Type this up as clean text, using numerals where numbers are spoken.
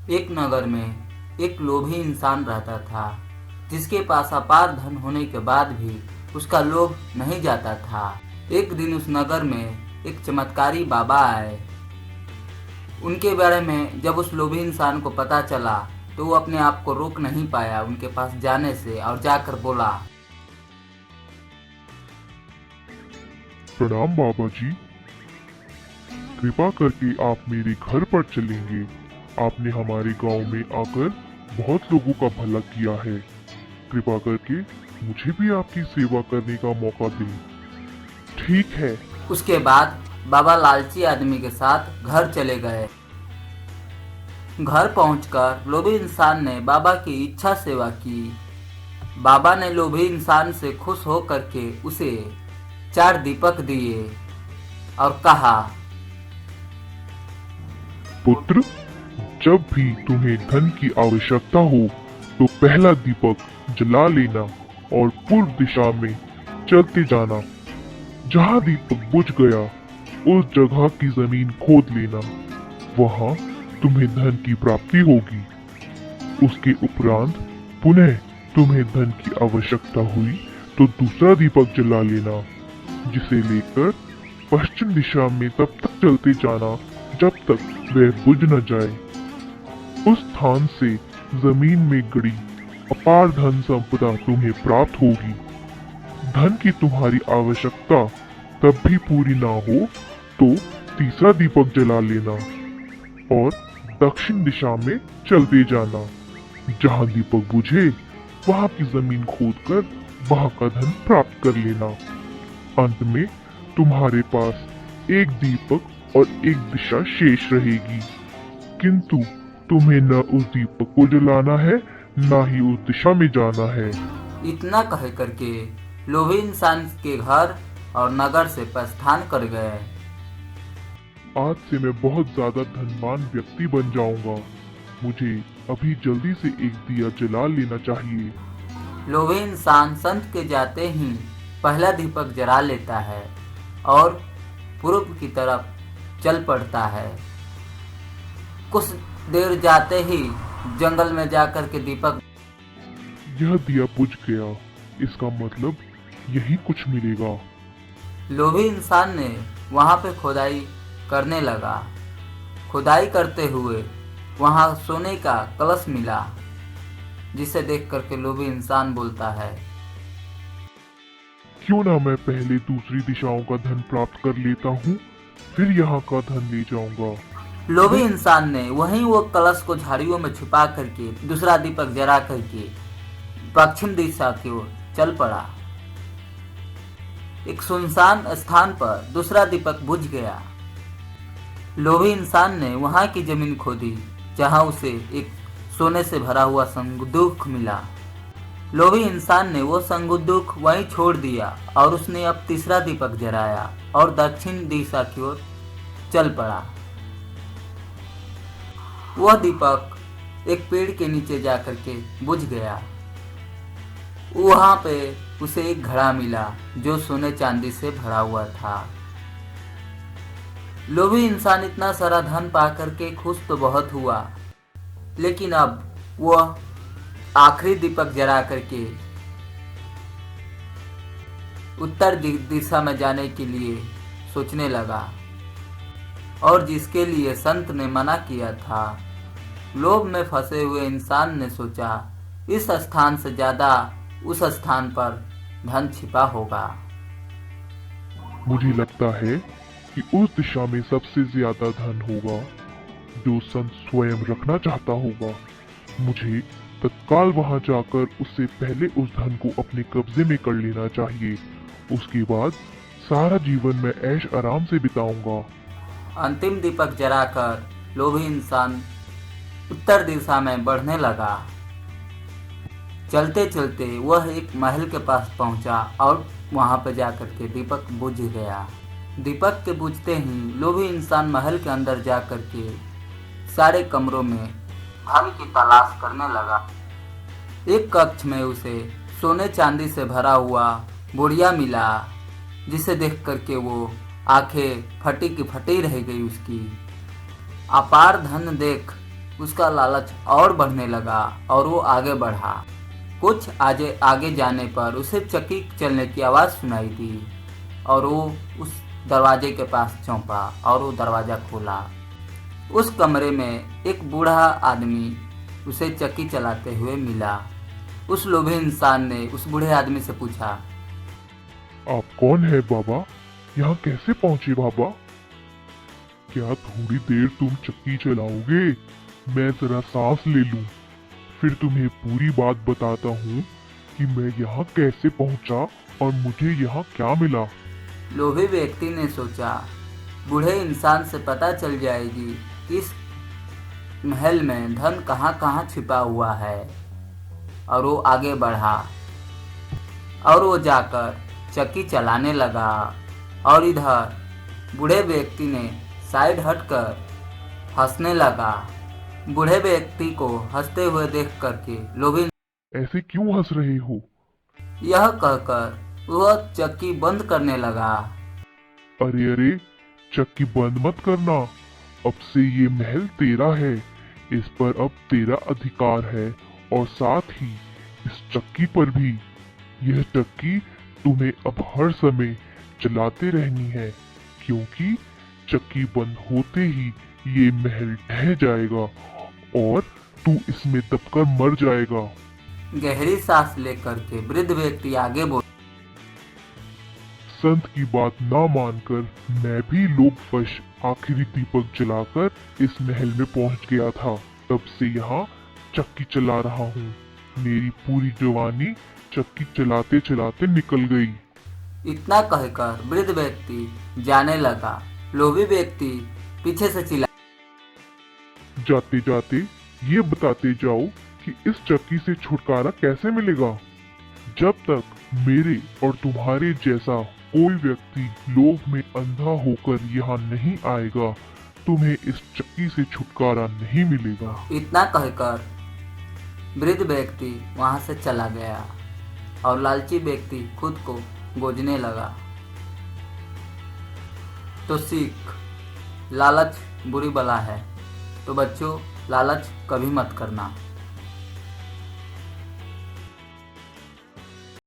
एक नगर में एक लोभी इंसान रहता था, जिसके पास अपार धन होने के बाद भी उसका लोभ नहीं जाता था। एक दिन उस नगर में एक चमत्कारी बाबा आए। उनके बारे में जब उस लोभी इंसान को पता चला तो वो अपने आप को रोक नहीं पाया उनके पास जाने से, और जाकर बोला, प्रणाम बाबा जी, कृपा करके आप मेरे घर पर चलेंगे। आपने हमारे गांव में आकर बहुत लोगों का भला किया है। कृपा करके मुझे भी आपकी सेवा करने का मौका दें। ठीक है। उसके बाद बाबा लालची आदमी के साथ घर चले गए। घर पहुंचकर लोभी इंसान ने बाबा की इच्छा सेवा की। बाबा ने लोभी इंसान से खुश होकर के उसे 4 दीपक दिए और कहा, पुत्र, जब भी तुम्हें धन की आवश्यकता हो तो पहला दीपक जला लेना और पूर्व दिशा में चलते जाना। जहाँ दीपक बुझ गया उस जगह की जमीन खोद लेना, वहाँ तुम्हें धन की प्राप्ति होगी। उसके उपरांत पुनः तुम्हें धन की आवश्यकता हुई तो दूसरा दीपक जला लेना, जिसे लेकर पश्चिम दिशा में तब तक चलते जाना जब तक वह बुझ न जाए। उस स्थान से जमीन में गड़ी अपार धन संपदा तुम्हें प्राप्त होगी। धन की तुम्हारी आवश्यकता तब भी पूरी ना हो तो तीसरा दीपक जला लेना और दक्षिण दिशा में चलते जाना। जहाँ दीपक बुझे वहाँ की जमीन खोदकर वहाँ का धन प्राप्त कर लेना। अंत में तुम्हारे पास एक दीपक और एक दिशा शेष रहेगी, किंतु तुम्हें न उस दीपक को जलाना है न ही उस दिशा में जाना है। इतना कह करके लोभी इंसान के घर और नगर से प्रस्थान कर गए। आज से मैं बहुत ज्यादा धनवान व्यक्ति बन जाऊंगा। मुझे अभी जल्दी से एक दिया जला लेना चाहिए। लोभी इंसान संत के जाते ही पहला दीपक जला लेता है और पूर्व की तरफ चल पड़ता है। कुछ देर जाते ही जंगल में जाकर के दीपक, यह दिया बुझ गया, इसका मतलब यही कुछ मिलेगा। लोभी इंसान ने वहां पे खुदाई करने लगा। खुदाई करते हुए वहां सोने का कलश मिला, जिसे देख करके लोभी इंसान बोलता है, क्यों ना मैं पहले दूसरी दिशाओं का धन प्राप्त कर लेता हूँ, फिर यहाँ का धन ले जाऊंगा। लोभी इंसान ने वहीं वो कलश को झाड़ियों में छुपा करके दूसरा दीपक जला करके पश्चिम दिशा की ओर चल पड़ा। एक सुनसान स्थान पर दूसरा दीपक बुझ गया। लोभी इंसान ने वहां की जमीन खोदी, जहां उसे एक सोने से भरा हुआ संदूक मिला। लोभी इंसान ने वो संदूक वहीं छोड़ दिया और उसने अब तीसरा दीपक जलाया और दक्षिण दिशा की ओर चल पड़ा। वह दीपक एक पेड़ के नीचे जाकर के बुझ गया। वहां पे उसे एक घड़ा मिला जो सोने चांदी से भरा हुआ था। लोभी इंसान इतना सारा धन पा करके खुश तो बहुत हुआ, लेकिन अब वह आखिरी दीपक जला करके उत्तर दिशा में जाने के लिए सोचने लगा, और जिसके लिए संत ने मना किया था। लोभ में फंसे हुए इंसान ने सोचा, इस स्थान से ज्यादा उस स्थान पर धन छिपा होगा। मुझे लगता है कि उस दिशा में सबसे ज्यादा धन होगा जो संत स्वयं रखना चाहता होगा। मुझे तत्काल वहां जाकर उससे पहले उस धन को अपने कब्जे में कर लेना चाहिए। उसके बाद सारा जीवन मैं ऐश आराम से बिताऊंगा। अंतिम दीपक जलाकर लोभी इंसान उत्तर दिशा में बढ़ने लगा। चलते चलते वह एक महल के पास पहुंचा और वहां पर जाकर के दीपक बुझ गया। दीपक के बुझते ही लोभी इंसान महल के अंदर जाकर के सारे कमरों में धन की तलाश करने लगा। एक कक्ष में उसे सोने चांदी से भरा हुआ बुढ़िया मिला, जिसे देख करके वो आंखें फटी की फटी रह गई। उसकी अपार धन देख उसका लालच और बढ़ने लगा और वो आगे बढ़ा। कुछ आगे जाने पर उसे चक्की चलने की आवाज़ सुनाई दी और वो उस दरवाजे के पास चौंका और वो दरवाज़ा खोला। उस कमरे में एक बूढ़ा आदमी उसे चक्की चलाते हुए मिला। उस लोभी इंसान ने उस बूढ़े आदमी से पूछा, आप कौन है बाबा? यहाँ कैसे पहुँचे बाबा? क्या थोड़ी देर तुम चक्की चलाओगे? मैं जरा सांस ले लूं, फिर तुम्हें पूरी बात बताता हूँ कि मैं यहाँ कैसे पहुँचा और मुझे यहाँ क्या मिला। लोभी व्यक्ति ने सोचा, बूढ़े इंसान से पता चल जाएगी कि इस महल में धन कहाँ कहाँ छिपा हुआ है। और वो आगे बढ़ा और वो जाकर चक्की चलाने लगा। और इधर बूढ़े व्यक्ति ने साइड हटकर हंसने लगा। बूढ़े व्यक्ति को हंसते हुए देख करके लोभी ऐसे क्यों हंस रहे हो? यह कहकर वह चक्की बंद करने लगा। अरे अरे, चक्की बंद मत करना। अब से ये महल तेरा है, इस पर अब तेरा अधिकार है और साथ ही इस चक्की पर भी। यह चक्की तुम्हें अब हर समय चलाते रहनी है, क्योंकि चक्की बंद होते ही ये महल ढह जाएगा और तू इसमें दबकर मर जाएगा। गहरी सांस लेकर के वृद्ध व्यक्ति आगे बोला, संत की बात ना मानकर मैं भी लोभवश आखिरी दीपक जलाकर इस महल में पहुंच गया था। तब से यहाँ चक्की चला रहा हूँ। मेरी पूरी जवानी चक्की चलाते चलाते निकल गई। इतना कहकर वृद्ध व्यक्ति जाने लगा। लोभी व्यक्ति पीछे से चिल्ला, जाते जाते ये बताते जाओ कि इस चक्की से छुटकारा कैसे मिलेगा। जब तक मेरे और तुम्हारे जैसा कोई व्यक्ति लोभ में अंधा होकर यहाँ नहीं आएगा, तुम्हें इस चक्की से छुटकारा नहीं मिलेगा। इतना कहकर वृद्ध व्यक्ति वहां से चला गया और लालची व्यक्ति खुद को गोजने लगा। तो सीख, लालच बुरी बला है। तो बच्चों, लालच कभी मत करना।